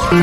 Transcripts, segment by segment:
Hey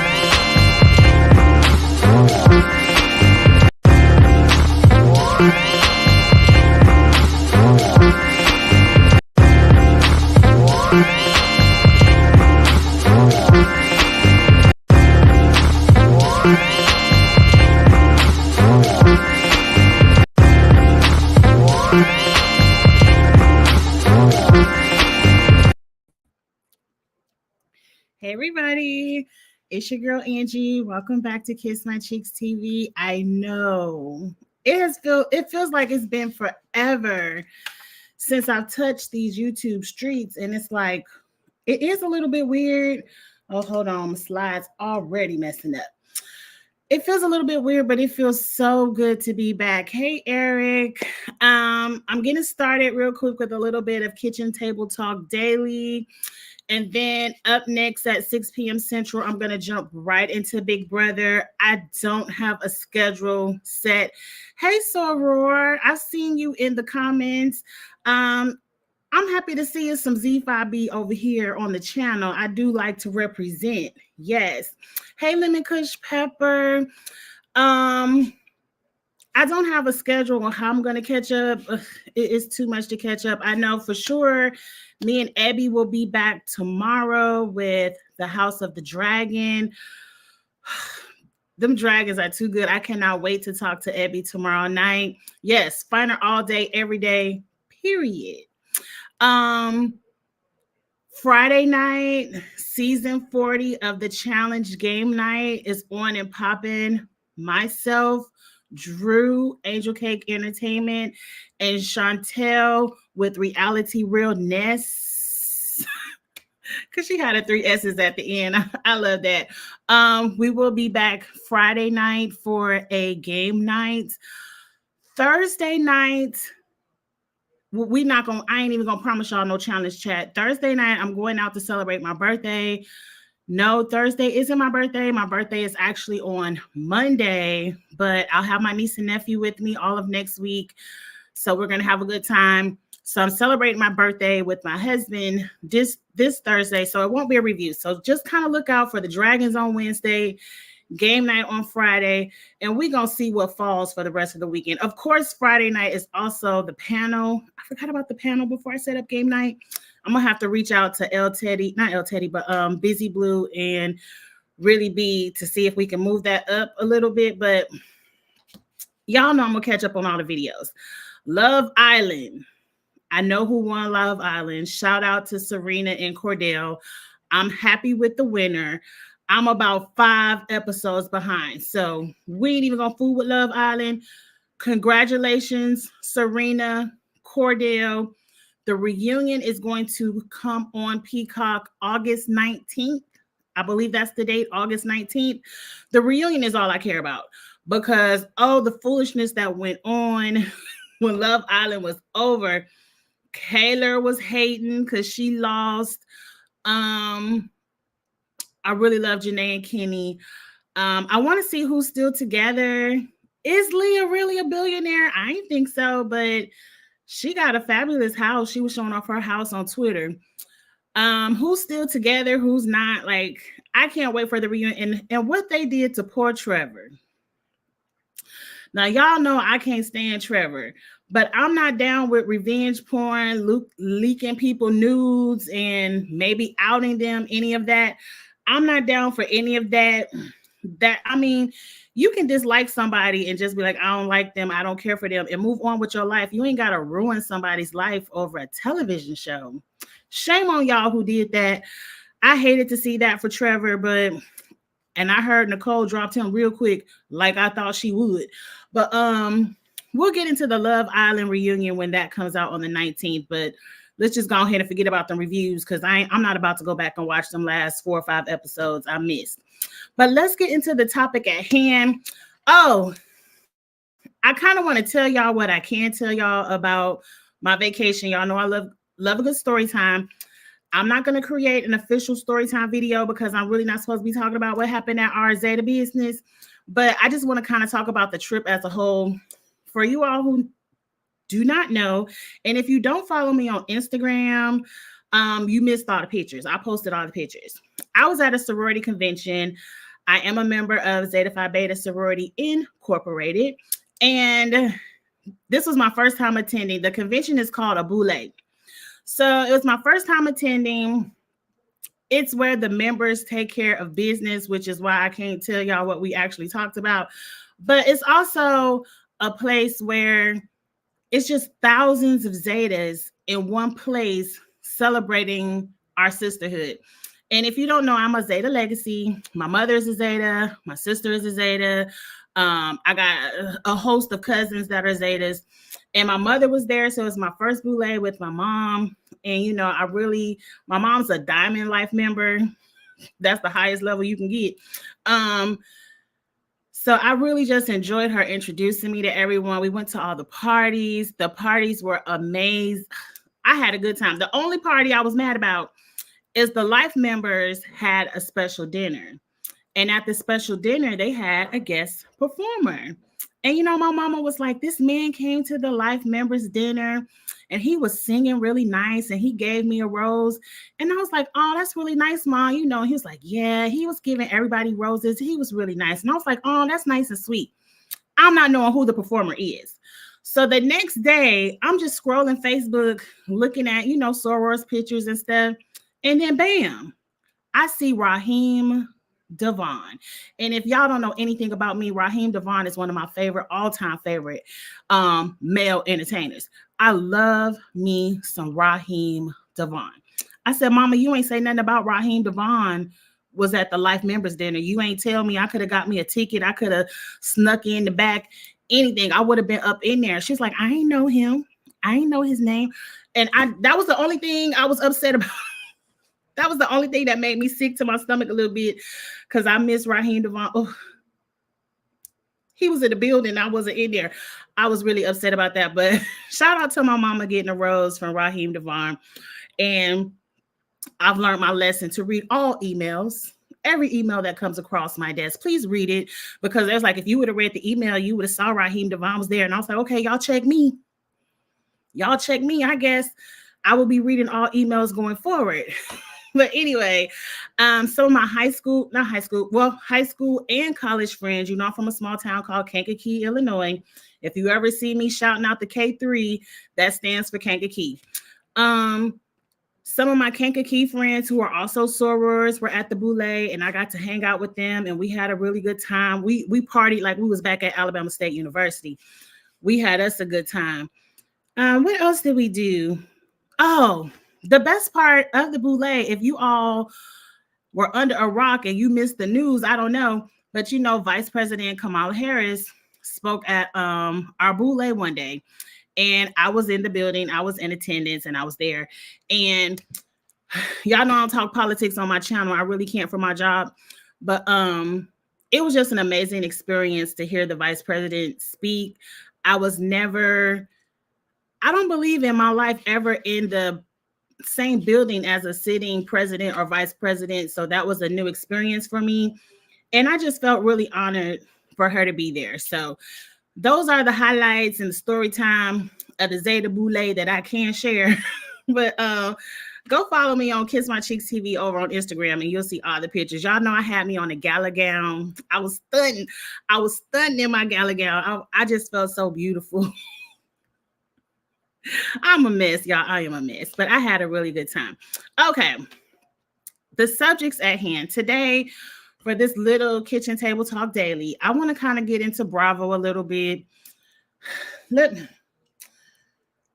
everybody, it's your girl Angie. Welcome back to Kiss My Cheeks TV. I know it feels like it's been forever since I've touched these YouTube streets, and it's like it is a little bit weird. Oh, hold on, my slides already messing up. It feels a little bit weird, but it feels so good to be back. Hey Eric, I'm getting started real quick with a little bit of Kitchen Table Talk Daily. And then up next at 6 p.m. Central, I'm going to jump right into Big Brother. I don't have a schedule set. Hey, Soror, I've seen you in the comments. I'm happy to see you some Z5B over here on the channel. I do like to represent. Yes. Hey, Lemon Kush Pepper. I don't have a schedule on how I'm going to catch up. It is too much to catch up. I know for sure me and Abby will be back tomorrow with the House of the Dragon. Them dragons are too good. I cannot wait to talk to Abby tomorrow night. Yes, find her all day, every day, period. Friday night, season 40 of the challenge game night is on and popping. Myself, Drew, Angel Cake Entertainment, and Chantel with Reality Realness. Because she had 3 S's at the end. I love that. We will be back Friday night for a game night. Thursday night, I ain't even gonna promise y'all no challenge chat. Thursday night, I'm going out to celebrate my birthday. No, Thursday isn't my birthday. My birthday is actually on Monday, but I'll have my niece and nephew with me all of next week. So we're going to have a good time. So I'm celebrating my birthday with my husband this Thursday. So it won't be a review. So just kind of look out for the Dragons on Wednesday, game night on Friday, and we're going to see what falls for the rest of the weekend. Of course, Friday night is also the panel. I forgot about the panel before I set up game night. I'm going to have to reach out to Busy Blue and really be to see if we can move that up a little bit. But y'all know I'm going to catch up on all the videos. Love Island. I know who won Love Island. Shout out to Serena and Cordell. I'm happy with the winner. I'm about 5 episodes behind. So we ain't even going to fool with Love Island. Congratulations, Serena, Cordell. The reunion is going to come on Peacock August 19th. I believe that's the date, August 19th. The reunion is all I care about because, the foolishness that went on when Love Island was over. Kayla was hating because she lost. I really love Janae and Kenny. I want to see who's still together. Is Leah really a billionaire? I didn't think so, but she got a fabulous house. She was showing off her house on Twitter. Who's still together? Who's not? Like, I can't wait for the reunion and what they did to poor Trevor. Now, y'all know I can't stand Trevor, but I'm not down with revenge porn, leaking people nudes, and maybe outing them, any of that. I'm not down for any of that. You can dislike somebody and just be like, I don't like them, I don't care for them, and move on with your life. You ain't got to ruin somebody's life over a television show. Shame on y'all who did that. I hated to see that for Trevor, and I heard Nicole dropped him real quick, like I thought she would. But we'll get into the Love Island reunion when that comes out on the 19th. But let's just go ahead and forget about the reviews because I'm not about to go back and watch them last 4 or 5 episodes I missed. But let's get into the topic at hand. I kind of want to tell y'all what I can tell y'all about my vacation. Y'all know I love a good story time. I'm not going to create an official story time video because I'm really not supposed to be talking about what happened at our Zeta business. But I just want to kind of talk about the trip as a whole. For you all who do not know, and if you don't follow me on Instagram, You missed all the pictures. I posted all the pictures. I was at a sorority convention. I am a member of Zeta Phi Beta Sorority Incorporated. And this was my first time attending. The convention is called a boule. So it was my first time attending. It's where the members take care of business, which is why I can't tell y'all what we actually talked about. But it's also a place where it's just thousands of Zetas in one place celebrating our sisterhood. And if you don't know, I'm a Zeta legacy. My mother is a Zeta. My sister is a Zeta. I got a host of cousins that are Zetas. And my mother was there. So it was my first boule with my mom. And, you know, my mom's a Diamond Life member. That's the highest level you can get. So I really just enjoyed her introducing me to everyone. We went to all the parties. The parties were amazing. I had a good time. The only party I was mad about is the Life members had a special dinner. And at the special dinner, they had a guest performer. And, you know, my mama was like, this man came to the Life members dinner and he was singing really nice and he gave me a rose. And I was like, oh, that's really nice, Mom. You know, he was like, yeah, he was giving everybody roses. He was really nice. And I was like, oh, that's nice and sweet. I'm not knowing who the performer is. So the next day, I'm just scrolling Facebook, looking at, you know, sorors pictures and stuff. And then bam, I see Raheem Devon. And if y'all don't know anything about me, Raheem Devon is one of my all-time favorite male entertainers. I love me some Raheem Devon. I said, Mama, you ain't say nothing about Raheem Devon was at the Life members dinner. You ain't tell me. I could have got me a ticket. I could have snuck in the back, anything. I would have been up in there. She's like, I ain't know him. I ain't know his name. And that was the only thing I was upset about. That was the only thing that made me sick to my stomach a little bit because I miss Raheem Devon. Oh, he was in the building. I wasn't in there. I was really upset about that. But shout out to my mama getting a rose from Raheem Devon. And I've learned my lesson to read all emails. Every email that comes across my desk, please read it. Because there's like, if you would have read the email, you would have saw Raheem Devon was there. And I was like, okay, y'all check me. Y'all check me. I guess I will be reading all emails going forward. But anyway, so my high school and college friends, you know, I'm from a small town called Kankakee, Illinois. If you ever see me shouting out the K3, that stands for Kankakee. Some of my Kankakee friends who are also sorors were at the boule, and I got to hang out with them, and we had a really good time. We partied like we was back at Alabama State University. We had us a good time. What else did we do? Oh, the best part of the boule, if you all were under a rock and you missed the news, I don't know, but you know, Vice President Kamala Harris spoke at our boule one day, and I was in the building, I was in attendance, and I was there. And y'all know I don't talk politics on my channel. I really can't for my job, but it was just an amazing experience to hear the Vice President speak. I don't believe in my life ever in the same building as a sitting president or vice president. So that was a new experience for me. And I just felt really honored for her to be there. So those are the highlights and the story time of the Zeta Boule that I can share. But go follow me on Kiss My Cheeks TV over on Instagram and you'll see all the pictures. Y'all know I had me on a gala gown. I was stunning in my gala gown. I just felt so beautiful. I'm a mess, y'all. I am a mess, but I had a really good time. Okay. The subjects at hand today for this little kitchen table talk daily, I want to kind of get into Bravo a little bit. Let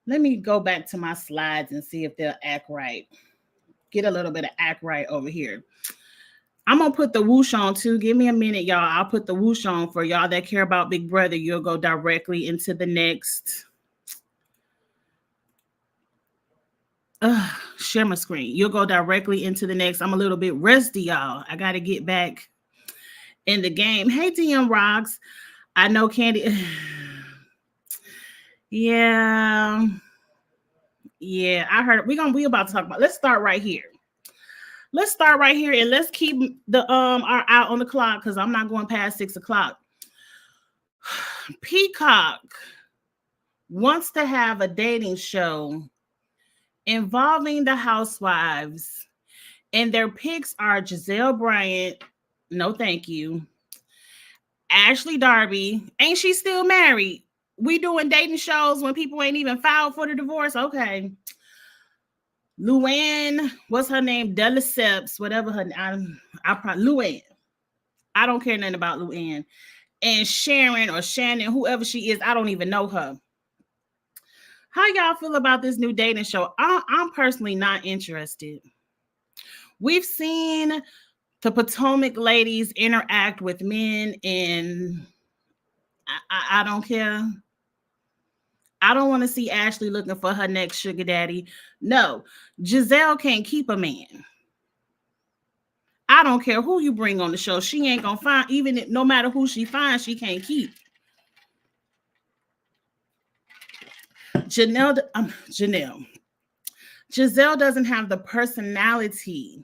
me go back to my slides and see if they'll act right. Get a little bit of act right over here. I'm going to put the whoosh on too. Give me a minute, y'all. I'll put the whoosh on for y'all that care about Big Brother. You'll go directly into the next. Share my screen. You'll go directly into the next. I'm a little bit rusty, y'all. I got to get back in the game. Hey, DM Rocks. I know Candy. Yeah, I heard. We about to talk about. Let's start right here. And let's keep the our eye on the clock because I'm not going past 6 o'clock. Peacock wants to have a dating show involving the housewives. And their picks are Giselle Bryant, no thank you. Ashley Darby, ain't she still married? We doing dating shows when people ain't even filed for the divorce? Okay. Luann, what's her name? Deliceps, whatever her name. I probably Luann. I don't care nothing about Luann. And Sharon or Shannon, whoever she is, I don't even know her. How y'all feel about this new dating show? I'm personally not interested. We've seen the Potomac ladies interact with men, and I don't care. I don't want to see Ashley looking for her next sugar daddy. No, Giselle can't keep a man. I don't care who you bring on the show. She ain't gonna find, even if, no matter who she finds, she can't keep. Giselle doesn't have the personality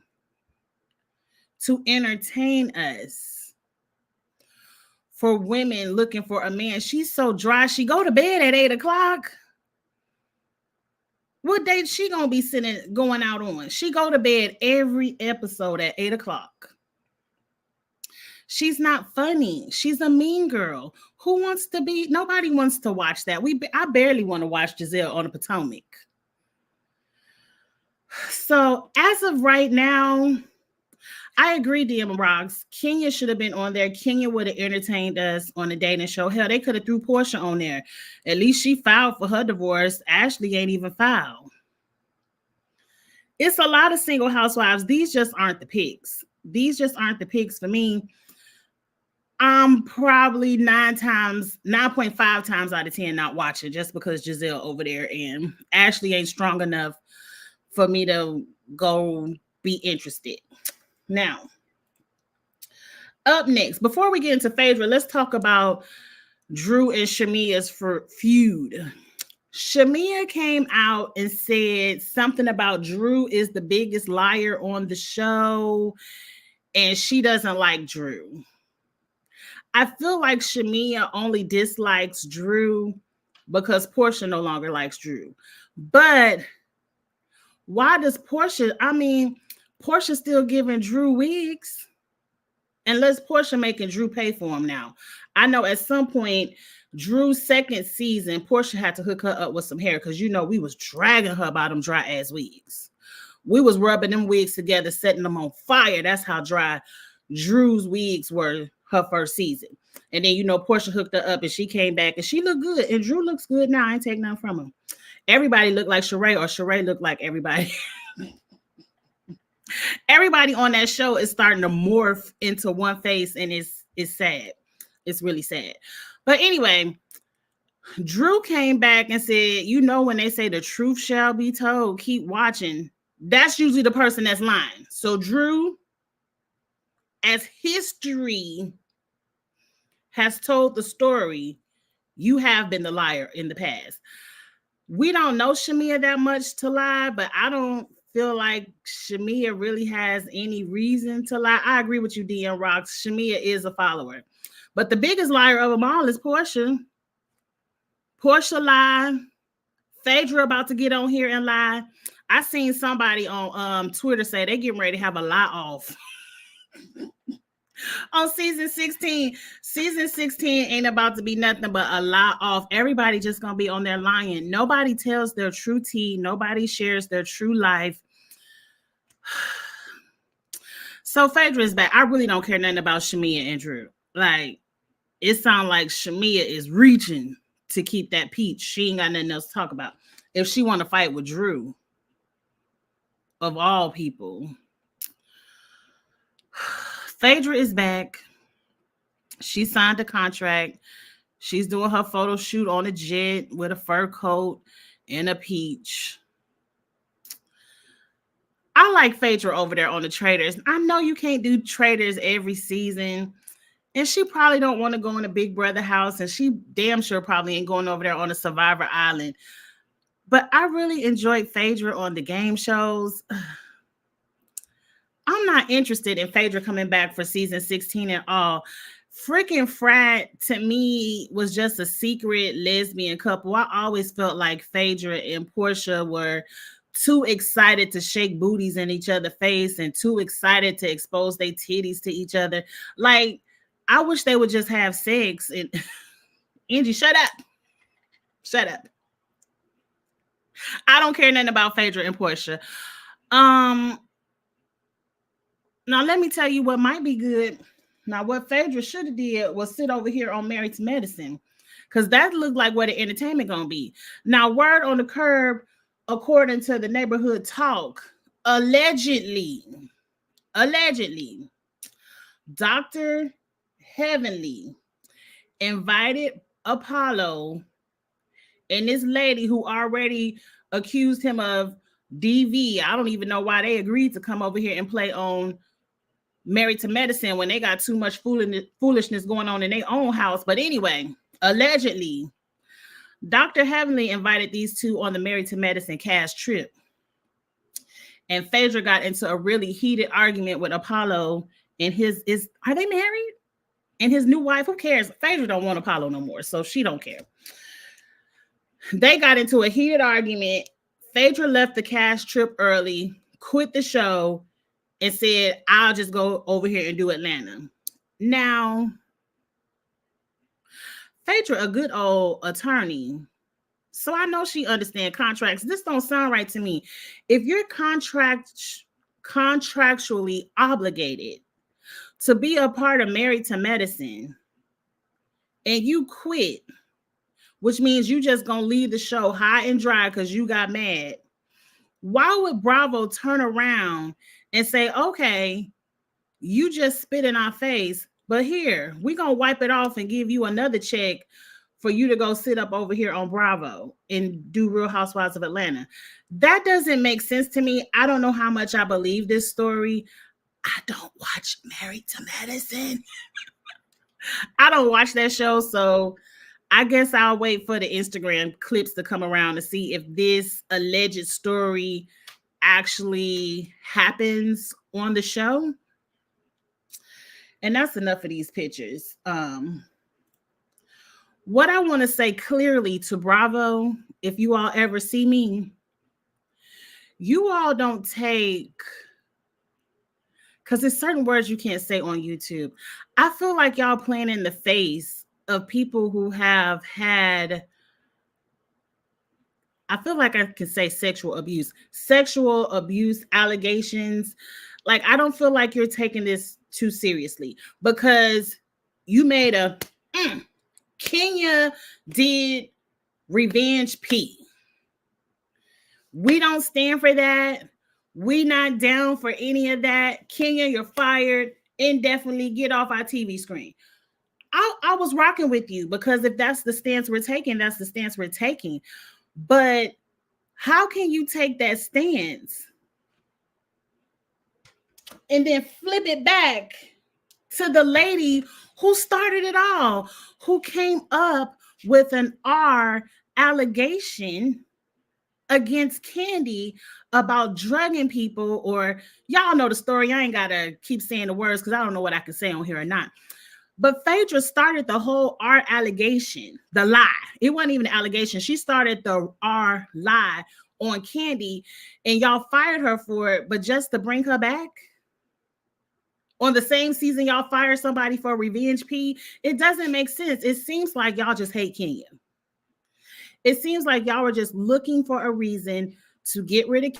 to entertain us. For women looking for a man, she's so dry. She go to bed at 8 o'clock. What date she gonna be going out on? She go to bed every episode at 8 o'clock. She's not funny. She's a mean girl. Who wants to be? Nobody wants to watch that. I barely want to watch Giselle on the Potomac. So as of right now, I agree, DM Rocks. Kenya should have been on there. Kenya would have entertained us on the dating show. Hell, they could have threw Portia on there. At least she filed for her divorce. Ashley ain't even filed. It's a lot of single housewives. These just aren't the picks. These just aren't the picks for me. I'm probably 9.5 times out of 10 not watching just because Giselle over there and Ashley ain't strong enough for me to go be interested. Now, up next, before we get into Phaedra, let's talk about Drew and Shamia's feud. Shamia came out and said something about Drew is the biggest liar on the show, and she doesn't like Drew. I feel like Shamia only dislikes Drew because Portia no longer likes Drew. But why does Portia's still giving Drew wigs. Unless Portia making Drew pay for them now. I know at some point, Drew's second season, Portia had to hook her up with some hair because, we was dragging her about them dry ass wigs. We was rubbing them wigs together, setting them on fire. That's how dry Drew's wigs were her first season. And then, Portia hooked her up and she came back and she looked good. And Drew looks good now. I ain't taking nothing from him. Everybody looked like Sheree, or Sheree looked like everybody. Everybody on that show is starting to morph into one face, and it's sad. It's really sad. But anyway, Drew came back and said, when they say the truth shall be told, keep watching. That's usually the person that's lying. So Drew, as history has told the story, you have been the liar in the past. We don't know Shamia that much to lie, but I don't feel like Shamia really has any reason to lie. I agree with you, DM Rocks. Shamia is a follower. But the biggest liar of them all is Portia. Portia lied. Phaedra about to get on here and lie. I seen somebody on Twitter say they getting ready to have a lie off. On season 16. Season 16 ain't about to be nothing but a lie off. Everybody just gonna be on there lying. Nobody tells their true tea. Nobody shares their true life. So Phaedra is back. I really don't care nothing about Shamia and Drew. Like, it sounds like Shamia is reaching to keep that peach. She ain't got nothing else to talk about. If she want to fight with Drew, of all people. Phaedra is back. She signed a contract. She's doing her photo shoot on a jet with a fur coat and a peach. I like Phaedra over there on the Traders. I know you can't do Traders every season. And she probably don't want to go in a Big Brother house. And she damn sure probably ain't going over there on a Survivor Island. But I really enjoyed Phaedra on the game shows. I'm not interested in Phaedra coming back for season 16 at all. Freaking Frat, to me, was just a secret lesbian couple. I always felt like Phaedra and Portia were too excited to shake booties in each other's face and too excited to expose their titties to each other. Like, I wish they would just have sex. And Angie, shut up. Shut up. I don't care nothing about Phaedra and Portia. Now let me tell you what might be good. Now, what Phaedra should have did was sit over here on Married to Medicine, because that looked like where the entertainment gonna be. Now, word on the curb, according to the neighborhood talk, allegedly, Dr. Heavenly invited Apollo and this lady who already accused him of DV. I don't even know why they agreed to come over here and play on Married to Medicine when they got too much foolishness going on in their own house. But anyway, allegedly, Dr. Heavenly invited these two on the Married to Medicine cast trip. And Phaedra got into a really heated argument with Apollo and are they married? And his new wife, who cares? Phaedra don't want Apollo no more, so she don't care. They got into a heated argument. Phaedra left the cast trip early, quit the show, and said, I'll just go over here and do Atlanta. Now, Phaedra, a good old attorney, so I know she understands contracts. This don't sound right to me. If you're contractually obligated to be a part of Married to Medicine and you quit, which means you just gonna leave the show high and dry because you got mad, why would Bravo turn around and say, okay, you just spit in our face, but here, we're gonna wipe it off and give you another check for you to go sit up over here on Bravo and do Real Housewives of Atlanta? That doesn't make sense to me. I don't know how much I believe this story. I don't watch Married to Medicine. I don't watch that show, so I guess I'll wait for the Instagram clips to come around to see if this alleged story actually happens on the show. And that's enough of these pictures. What I want to say clearly to Bravo, if you all ever see me, you all don't take, because there's certain words you can't say on YouTube. I feel like y'all playing in the face of people who have had, I feel like I can say sexual abuse allegations. Like, I don't feel like you're taking this too seriously, because you made a Kenya did Revenge P. We don't stand for that. We not down for any of that. Kenya, you're fired indefinitely. Get off our TV screen. I was rocking with you, because if that's the stance we're taking, that's the stance we're taking. But how can you take that stance and then flip it back to the lady who started it all, who came up with an R allegation against Kandi about drugging people? Or y'all know the story. I ain't got to keep saying the words because I don't know what I can say on here or not. But Phaedra started the whole R allegation, the lie. It wasn't even an allegation. She started the R lie on Kandi, and y'all fired her for it, but just to bring her back? On the same season, y'all fired somebody for Revenge P? It doesn't make sense. It seems like y'all just hate Kenya. It seems like y'all were just looking for a reason to get rid of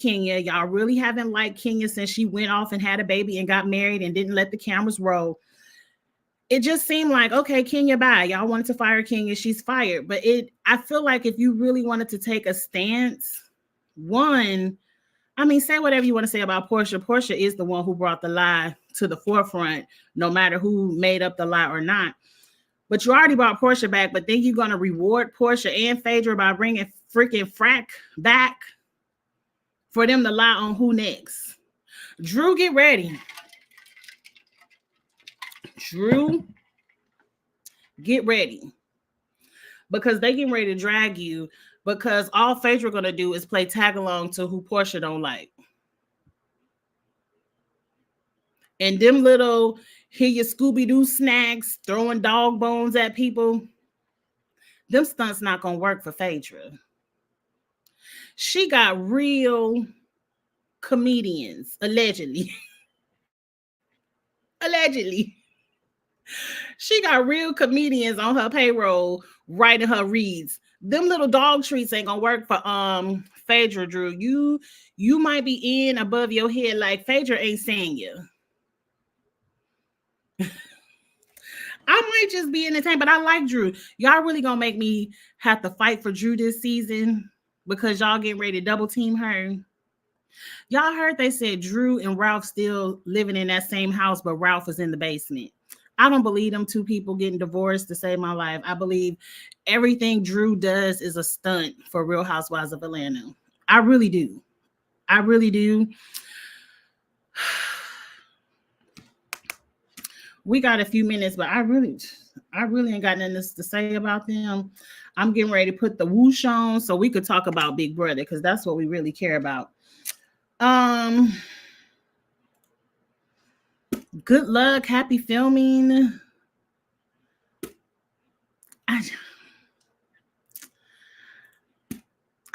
Kenya. Y'all really haven't liked Kenya since she went off and had a baby and got married and didn't let the cameras roll. It just seemed like, okay, Kenya, bye. Y'all wanted to fire Kenya, she's fired. But I feel like if you really wanted to take a stance, one, I mean, say whatever you want to say about Portia. Portia is the one who brought the lie to the forefront, no matter who made up the lie or not. But you already brought Portia back, but then you're going to reward Portia and Phaedra by bringing freaking Frack back for them to lie on who next. Drew, get ready. Drew, get ready. Because they getting ready to drag you, because all Phaedra going to do is play tag along to who Portia don't like. And them little, here your Scooby-Doo snacks, throwing dog bones at people, them stunts not going to work for Phaedra. She got real comedians, allegedly. Allegedly. She got real comedians on her payroll writing her reads. Them little dog treats ain't gonna work for Phaedra, Drew. You might be in above your head like Phaedra ain't saying you. I might just be entertained, but I like Drew. Y'all really gonna make me have to fight for Drew this season because y'all getting ready to double team her. Y'all heard they said Drew and Ralph still living in that same house, but Ralph is in the basement. I don't believe them two people getting divorced to save my life. I believe everything Drew does is a stunt for Real Housewives of Atlanta. I really do. I really do. We got a few minutes, but I really ain't got nothing to say about them. I'm getting ready to put the whoosh on so we could talk about Big Brother because that's what we really care about. Good luck, happy filming. I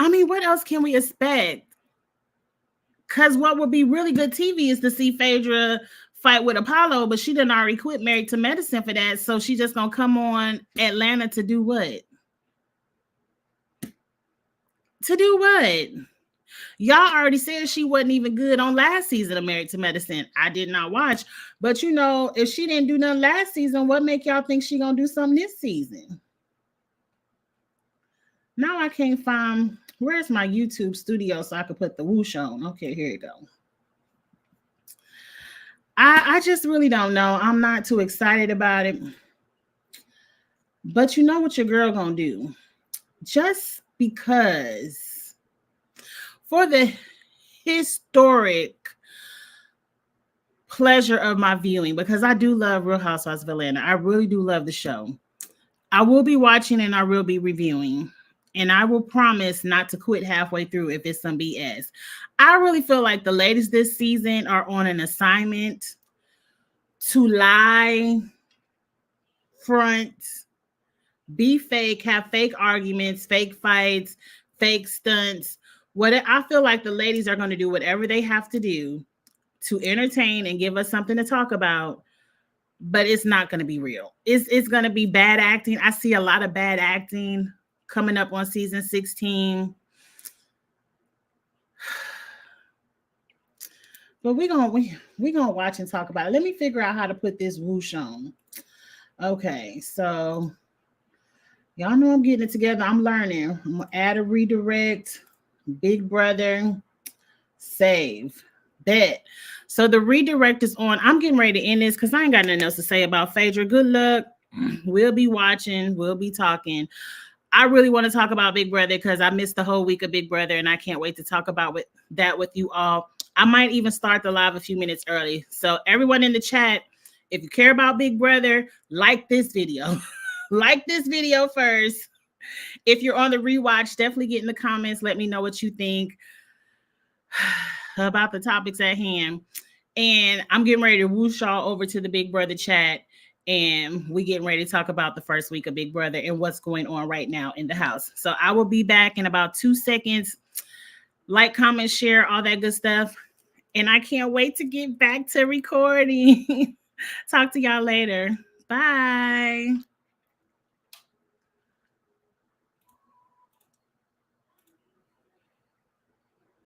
mean, what else can we expect? Because what would be really good TV is to see Phaedra fight with Apollo, but she done already quit Married to Medicine for that. So she's just gonna come on Atlanta to do what? To do what? Y'all already said she wasn't even good on last season of Married to Medicine. I did not watch, but you know, if she didn't do nothing last season, what make y'all think she gonna do something this season? Now I can't find, where's my YouTube studio so I could put the whoosh on? Okay, here you go. I just really don't know. I'm not too excited about it. But you know what your girl gonna do? Just because for the historic pleasure of my viewing, because I do love Real Housewives of Atlanta. I really do love the show. I will be watching and I will be reviewing. And I will promise not to quit halfway through if it's some BS. I really feel like the ladies this season are on an assignment to lie, front, be fake, have fake arguments, fake fights, fake stunts. What I feel like the ladies are going to do whatever they have to do to entertain and give us something to talk about, but it's not going to be real. It's going to be bad acting. I see a lot of bad acting coming up on season 16. But we're gonna watch and talk about it. Let me figure out how to put this whoosh on. Okay, so y'all know I'm getting it together. I'm learning. I'm gonna add a redirect, Big Brother, save, bet. So the redirect is on. I'm getting ready to end this because I ain't got nothing else to say about Phaedra. Good luck. We'll be watching. We'll be talking. I really want to talk about Big Brother because I missed the whole week of Big Brother and I can't wait to talk about that with you all. I might even start the live a few minutes early. So everyone in the chat, if you care about Big Brother, like this video. Like this video first. If you're on the rewatch, definitely get in the comments. Let me know what you think about the topics at hand. And I'm getting ready to whoosh y'all over to the Big Brother chat. And we getting ready to talk about the first week of Big Brother and what's going on right now in the house. So I will be back in about 2 seconds. Like, comment, share, all that good stuff. And I can't wait to get back to recording. Talk to y'all later. Bye.